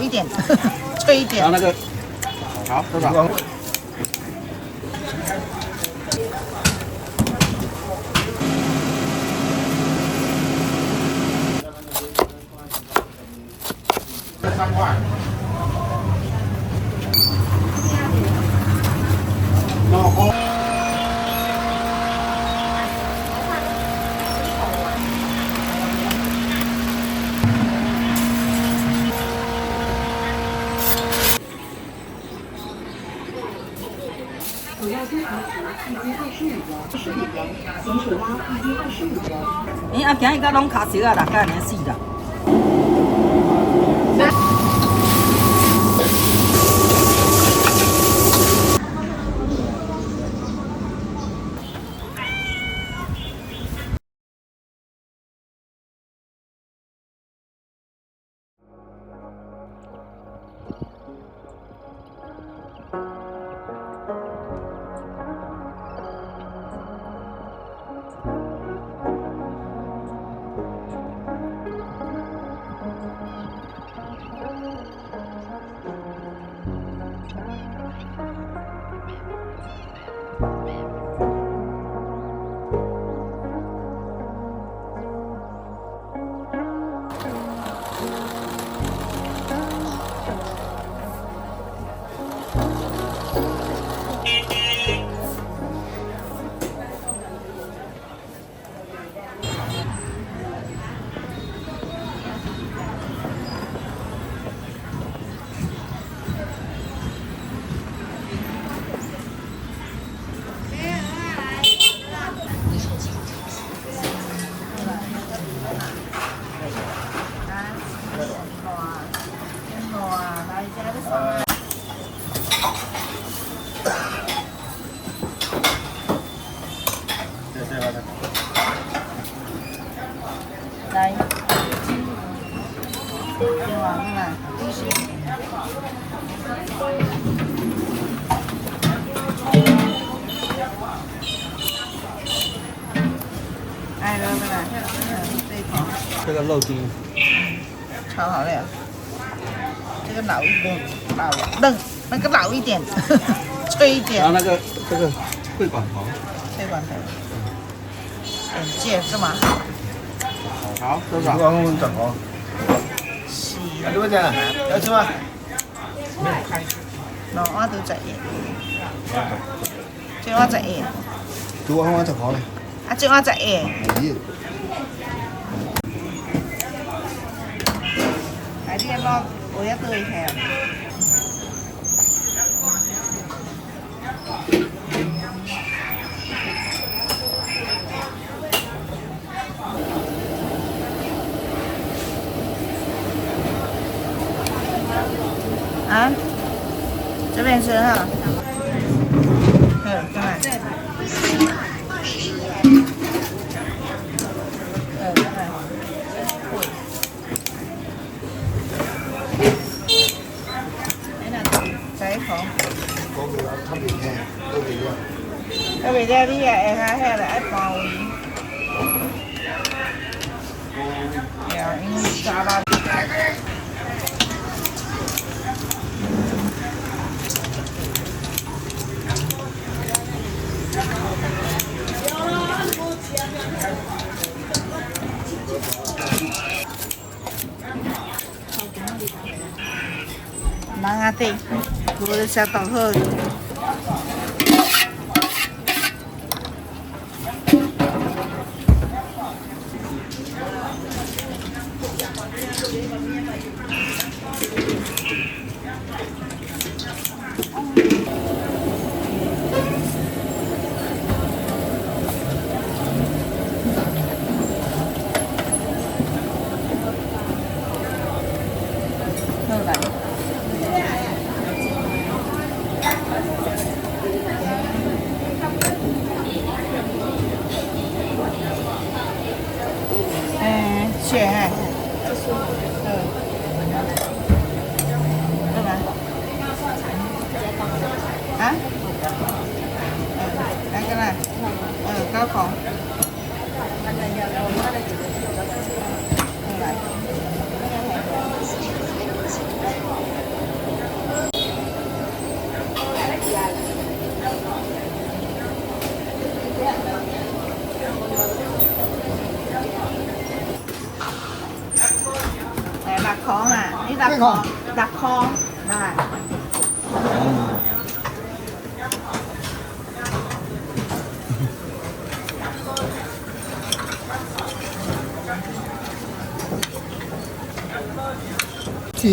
一点，脆一点。然后那个，好，多少？3块。主要推盘时一斤25元，15元，咸水鸭一斤25元。啊，今日个拢卡少啊，大家年死啦。来，对吧？对吧？哎，来来来，这一口。这个肉丁，超好料。这个老一点，嫩，那个老一点，脆一点。然后那个这个会馆头，脆管头，很贱是吗？好，多少？我们整好。是。多少钱？要吃吗？没有开。喏，我都10円。这我10円。我整好了。啊，这我10円。咦。来，你攞我要多一条。啊，这边吃哈。干嘛？干嘛？仔口。嗰個特別嘅，都幾多？特別啲啲嘢下下嚟一包。呀，因為沙拉。忙啊对，我的小豆腐。血哎，干嘛？啊？来个啦，高考。来。ดักคอดักคอได้ 姐，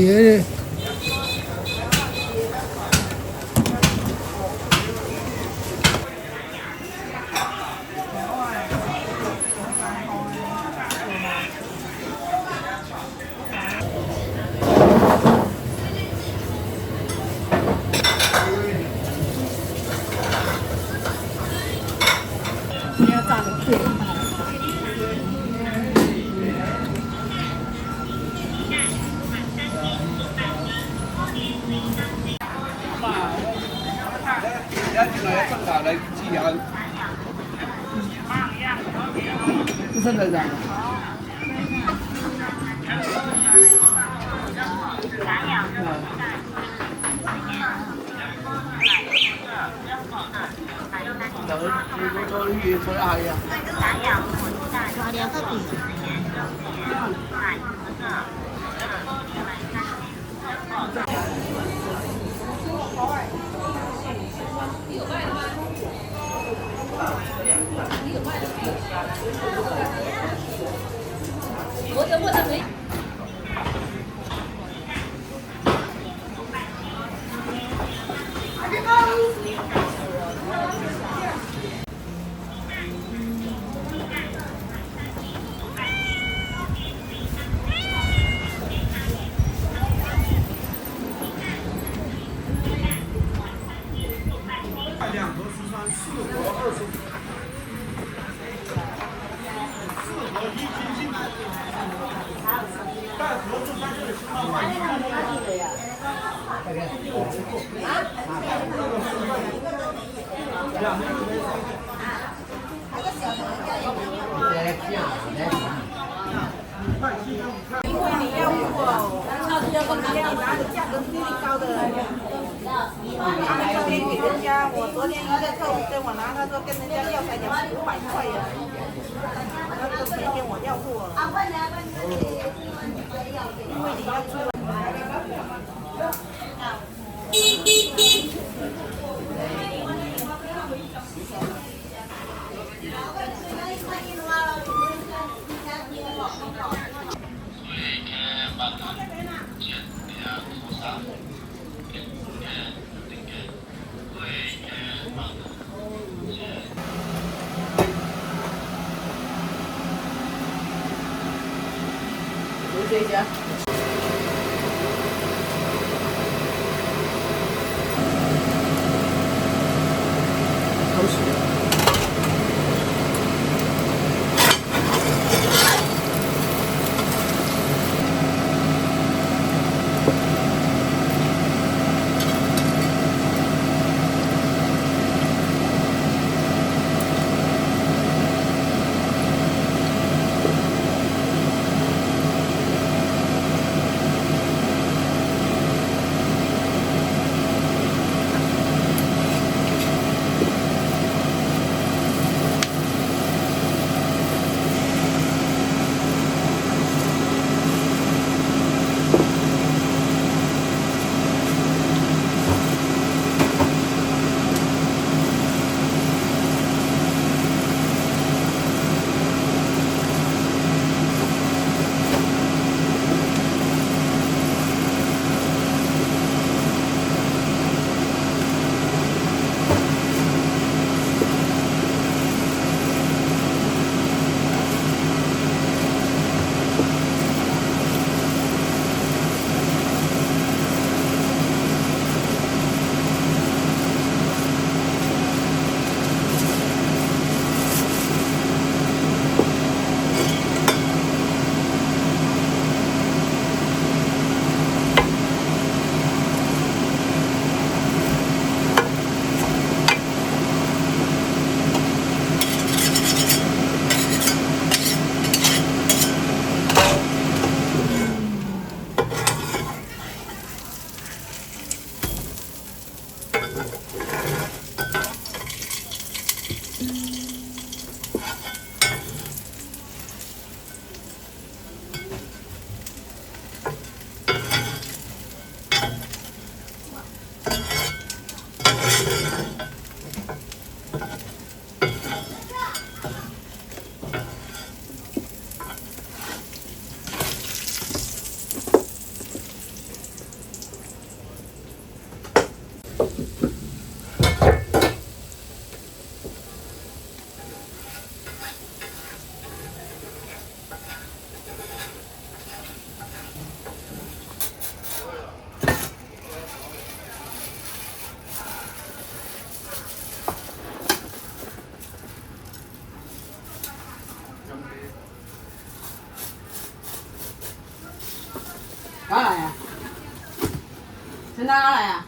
เนี่ยจานเขียว要进来上岛来寄疗。不是这个。我昨天一个客户跟我拿，他说跟人家要才200-500块呀，他都没跟我要过了，因为你要出来。这家。好吃。从哪来啊？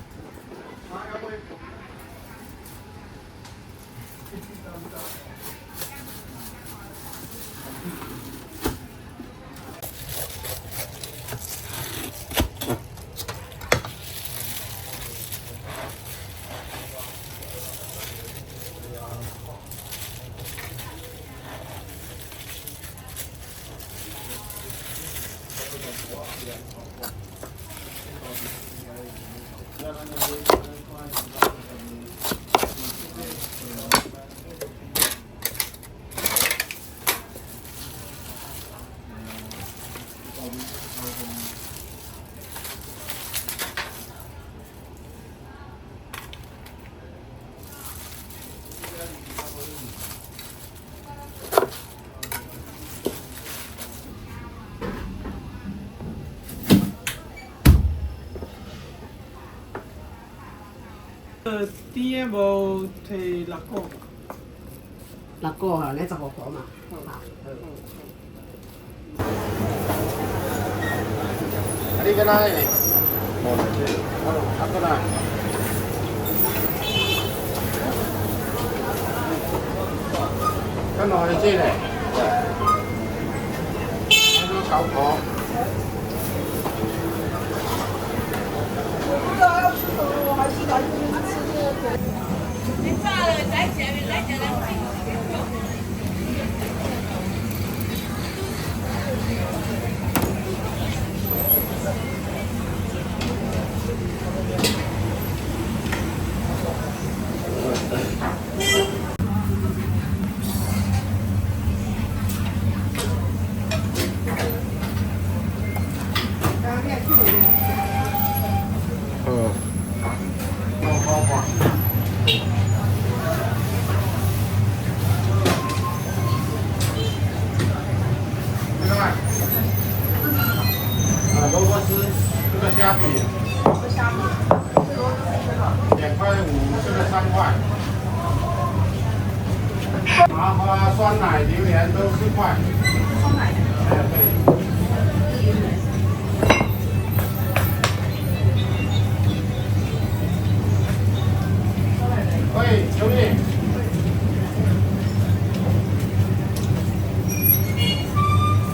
点无摕6个6个啊，你15个嘛。你跟哪里？啊，过来。跟哪里进嘞？那个炒锅。萝卜丝，这个虾饼，2块5，这个3块。麻花、酸奶、榴莲都4块。酸奶。对。喂，兄弟。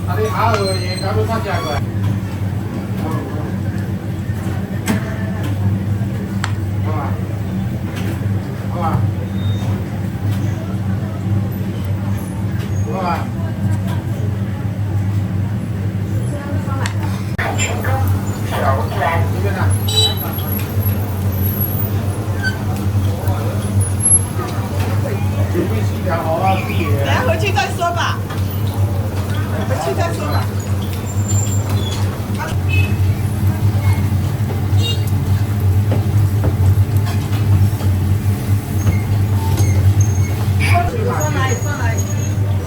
啊，你下个月搞到啥价过？好吧。这边呢？准备洗条好啊，自己。等下回去再说吧。回去再说吧。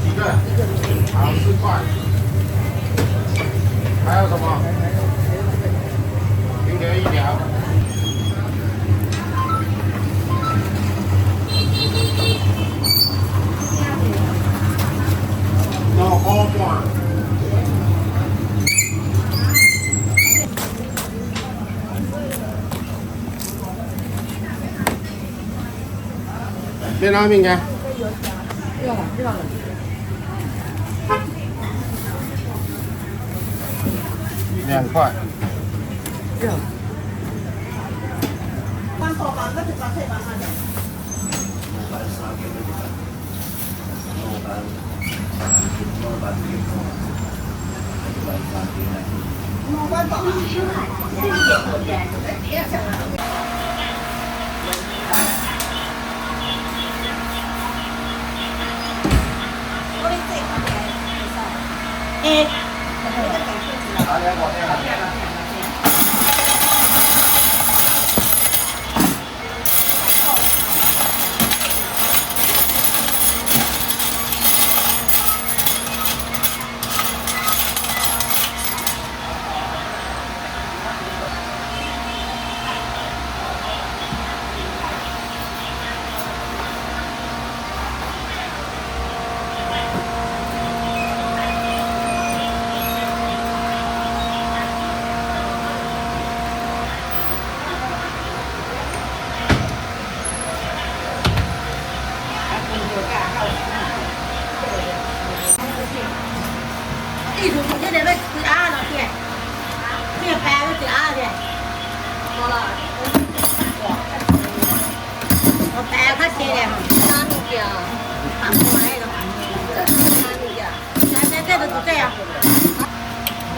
几个？好，4块。还有什么？榴莲1条。脑好短。别拿饼干。不要了。2块。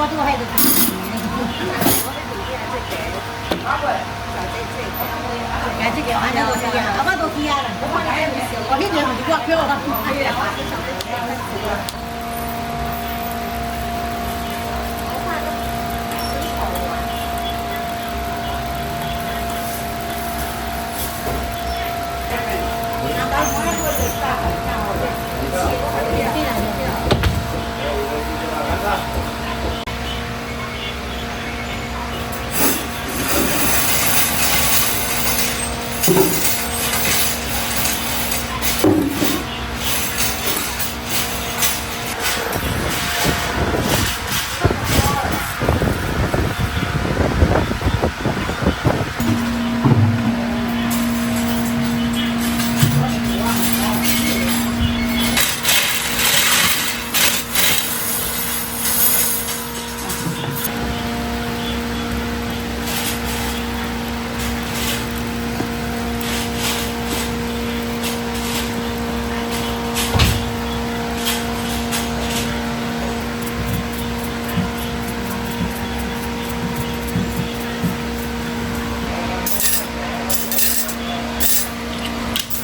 我都还是。哎，这个俺家都是呀，俺们都是呀了。我那天就要票了。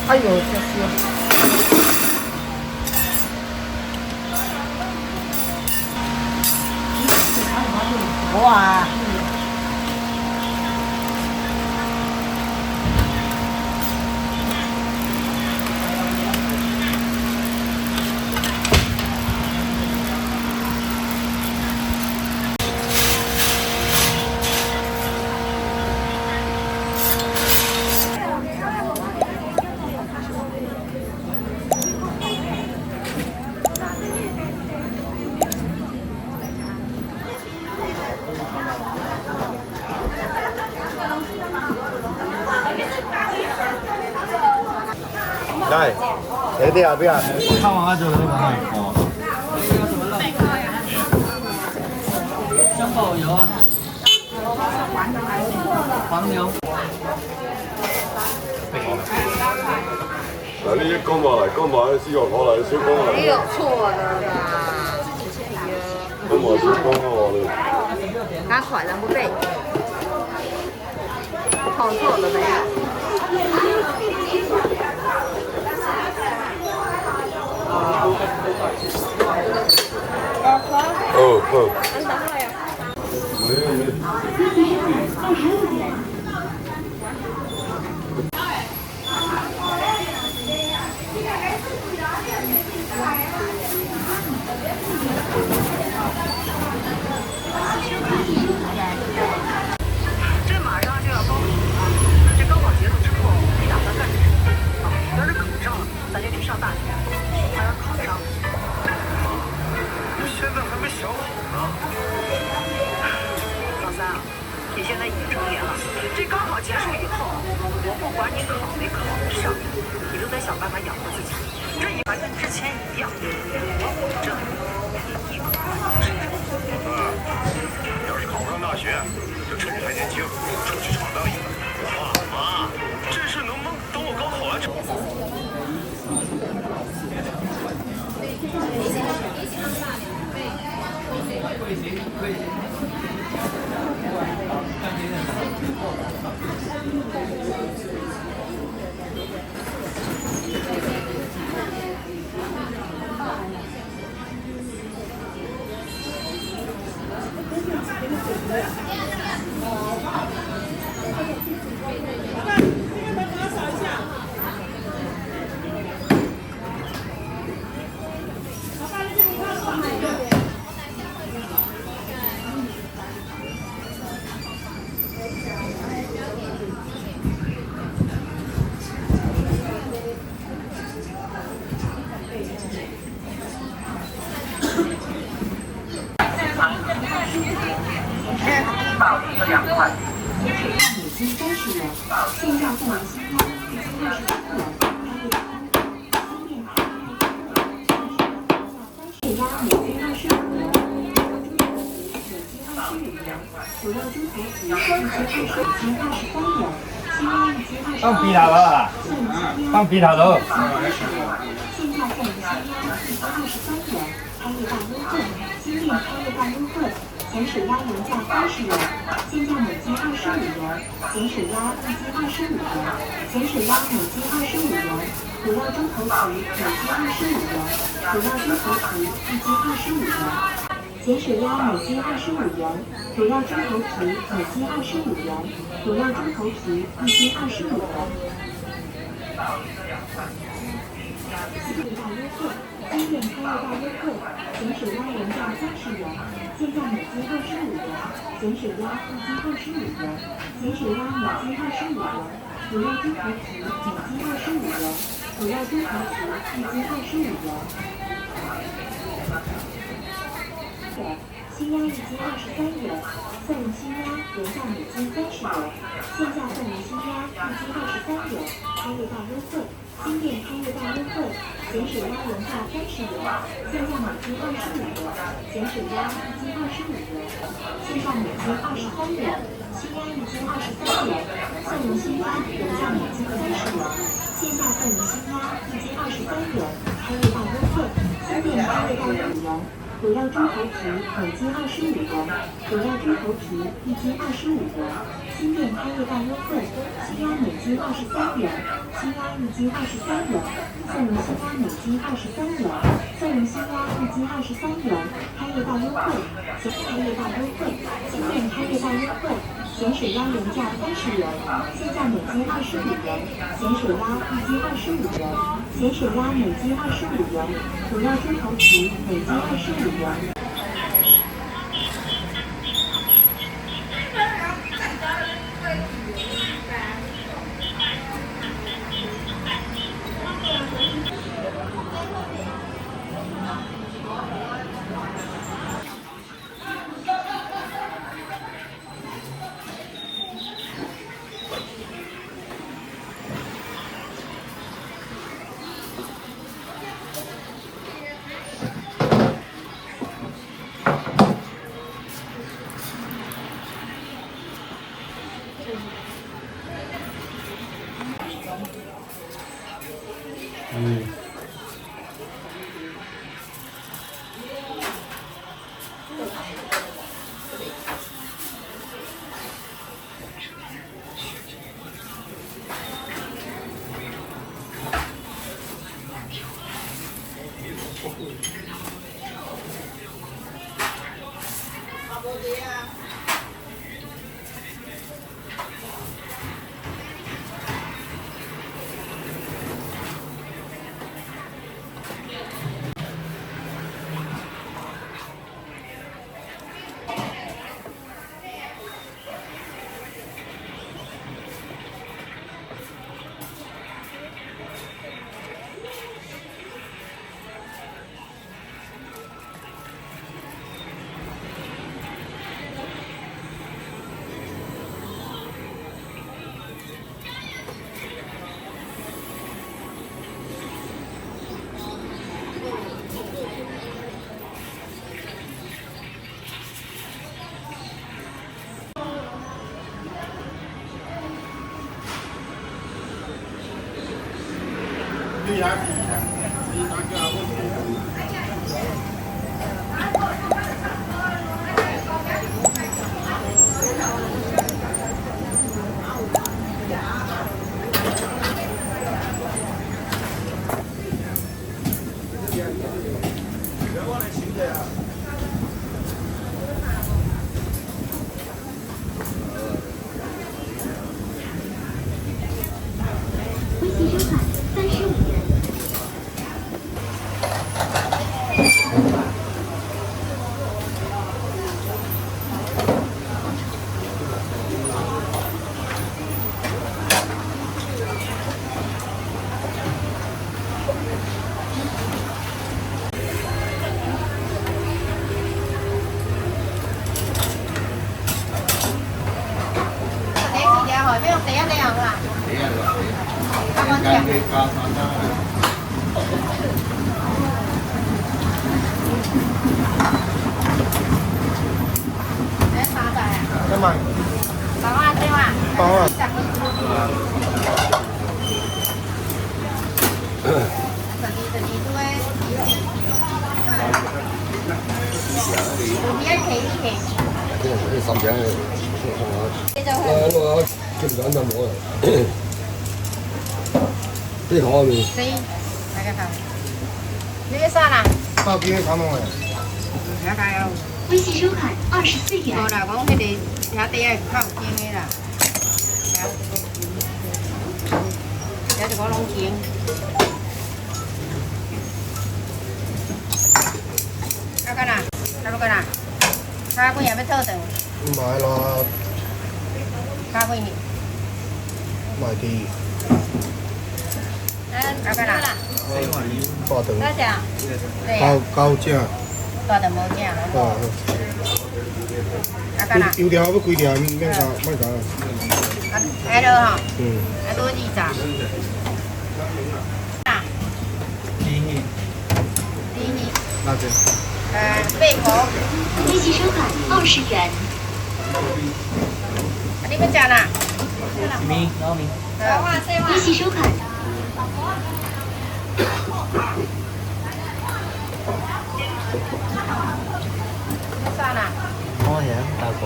哎呦，这是。哇！来，你哋後邊啊？看完了之後那個還有包。香爆油啊，黃牛。嗱，呢一缸埋嚟，缸埋絲油攞嚟，小缸嚟。没有错的啦，缸埋小缸啊，我哋。赶快咱不背，跑错了没？哦哦。这马上就要高考了，这高考结束之后，你打算干什么？要是考上了，咱就去上大学；要是考上了，现在还没想好呢。老三啊，你现在已经成年了，这高考结束以后，我不管你考没考上，你都得想办法养活自己。这一般跟之前一样，我保证你一考上身上。要是考不上大学，就趁着还年轻，出去闯荡一番。妈，这事能不能等我高考完成？每斤30元，线上付款新号63元，血压每斤25元，主要猪头皮1斤23元，青蛙1斤22元，放皮塔头啊！放皮塔头。现在送的鲜鸭1斤23元，开业大优惠，新店开业大优惠。咸水鸭原价30元，现价每斤25元。咸水鸭1斤25元，咸水鸭每斤25元。火药猪头皮每斤25元，火药猪头皮1斤25元。咸水鸭每斤25元，火药猪头皮每斤25元，火药猪头皮1斤25元。大优惠，新店开业大优惠，咸水鸭原价30元，现价每斤25元，咸水鸭1斤25元，咸水鸭每斤25元，火药猪头皮每斤25元，火药猪头皮1斤25元。新鸭1斤23元，蒜蓉新鸭原价每斤30元，现价蒜蓉新鸭1斤23元，开业大优惠，新店开业大优惠，咸水鸭原价30元，现价每斤25元，咸水鸭1斤25元，线上每斤23元，新鸭1斤23元，蒜蓉新鸭原价每斤30元，线下蒜蓉新鸭1斤23元，开业大优惠，新店开业大优惠。火药猪头皮每斤25元，火药猪头皮1斤25元，新店开业大优惠，新鸭每斤23元，新鸭1斤23元，蒜蓉新鸭每斤23元，蒜蓉新鸭1斤23元，开业大优惠，开业大优惠，新店开业大优惠，咸水鸭原价30元，现价每斤25元，咸水鸭1斤25元，咸水鸭每斤25元，火药猪头皮每斤25元。微信收款35元。干嘛？包啊，对吧？包啊。这里对。你要便宜点。这三千，我基本上都冇啦。这好未？对，那个好。你个啥啦？包边看冇诶？那个有。微信收款24元。无啦，讲迄个遐底下较有经的啦。遐就讲拢经。啊干哪？啊不干哪？咖几也要套顿？买啦，咖几？买啲啊干哪？大顿，多少？对呀。九只。大顿无正咯。啊。啊干哪？油条要几条？免加，免加。啊，还多哈？嗯。还多几张？啊？第一。那这。贝壳。微信收款20元。你们讲啦？米，然后米。微信收款。啥啦？我呀，大哥。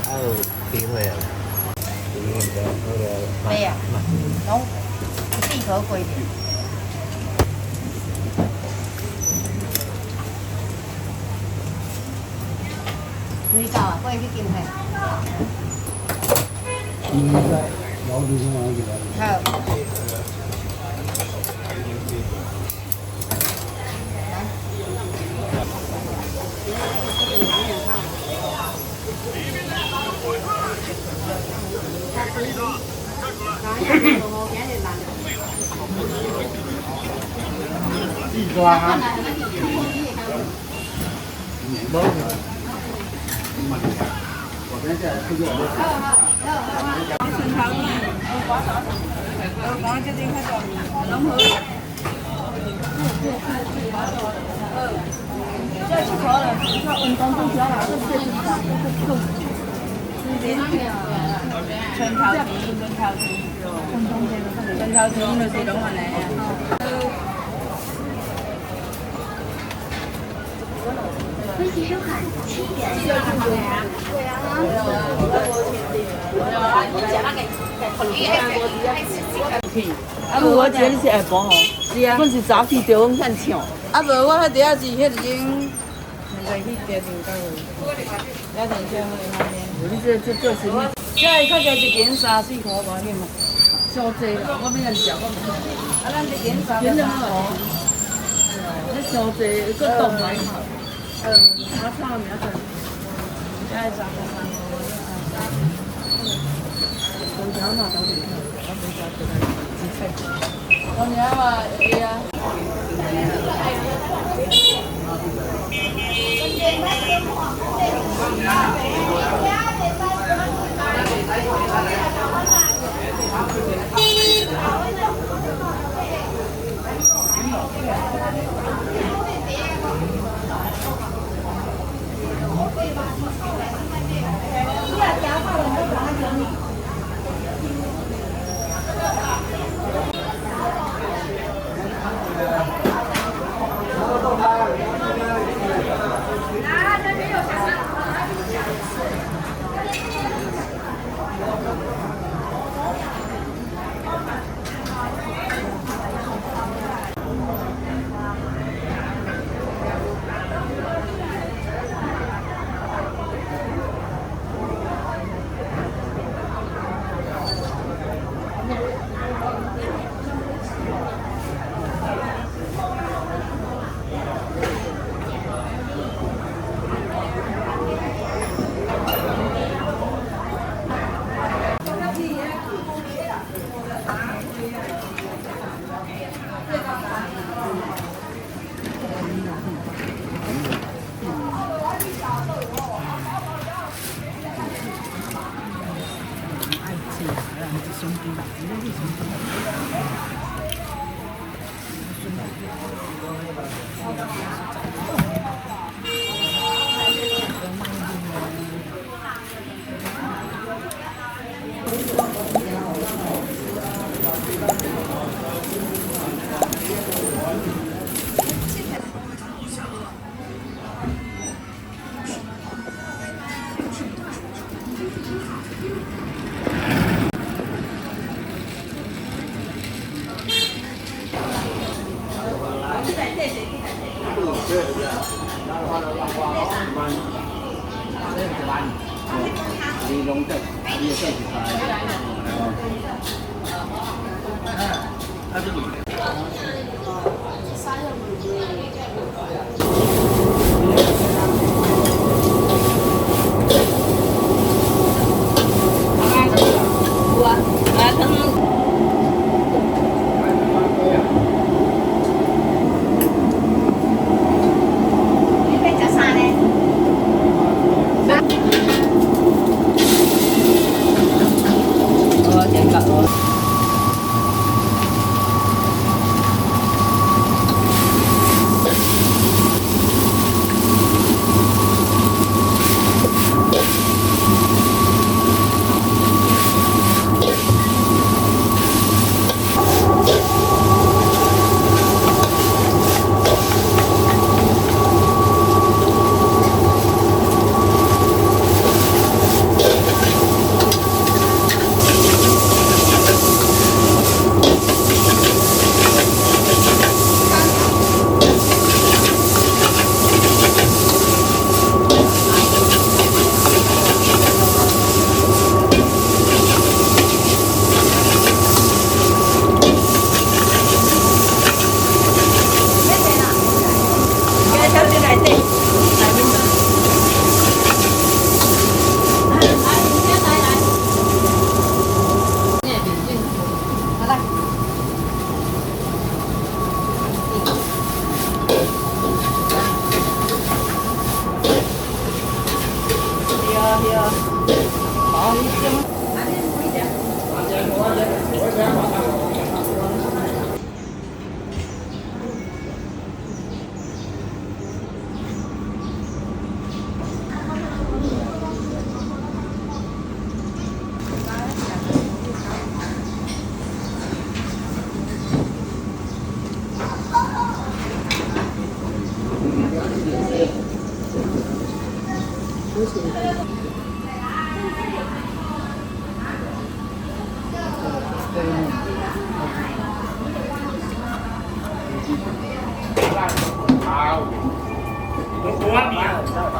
还有机会啊。对呀，拢地壳贵点。你搞啊，过去去金会。好。微信收款7元。啊无我这里是下晡吼，是啊，阮是早起着阮趁抢，啊无我迄底下是迄个种，现在去地定岗位，要等下会那边，你这做生意，现在较价一件3、4块外面嘛，伤济啦，我免人食，我唔吃，啊咱一件3、4块，那伤济，个冻来嘛，我炒面仔，现在3块3块，东桥嘛都是，我没啥子来。我娘嘛，对呀。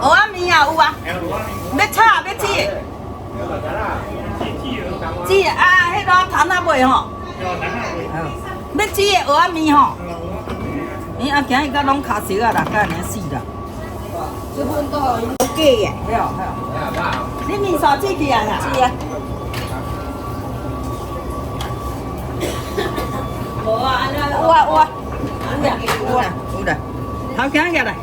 蚵仔面啊有啊，要炒要煮，煮啊，迄个坛仔尾吼，要煮的蚵仔面吼，伊啊今日甲拢卡熟啊啦，甲安尼死啦。这份都好假耶。你面线煮起啊啦？煮啊。无啊，安尼有啊有啊，有啊有啊有啦，头颈下来。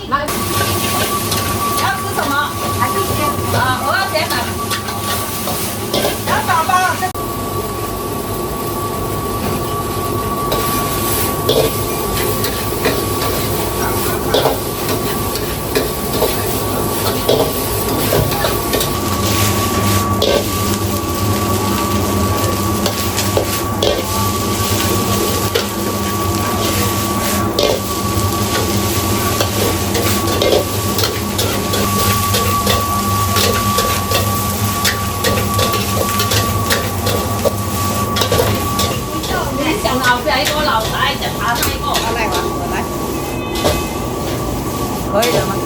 要吃什么？还是先啊，我要先买。2打包。可以的吗？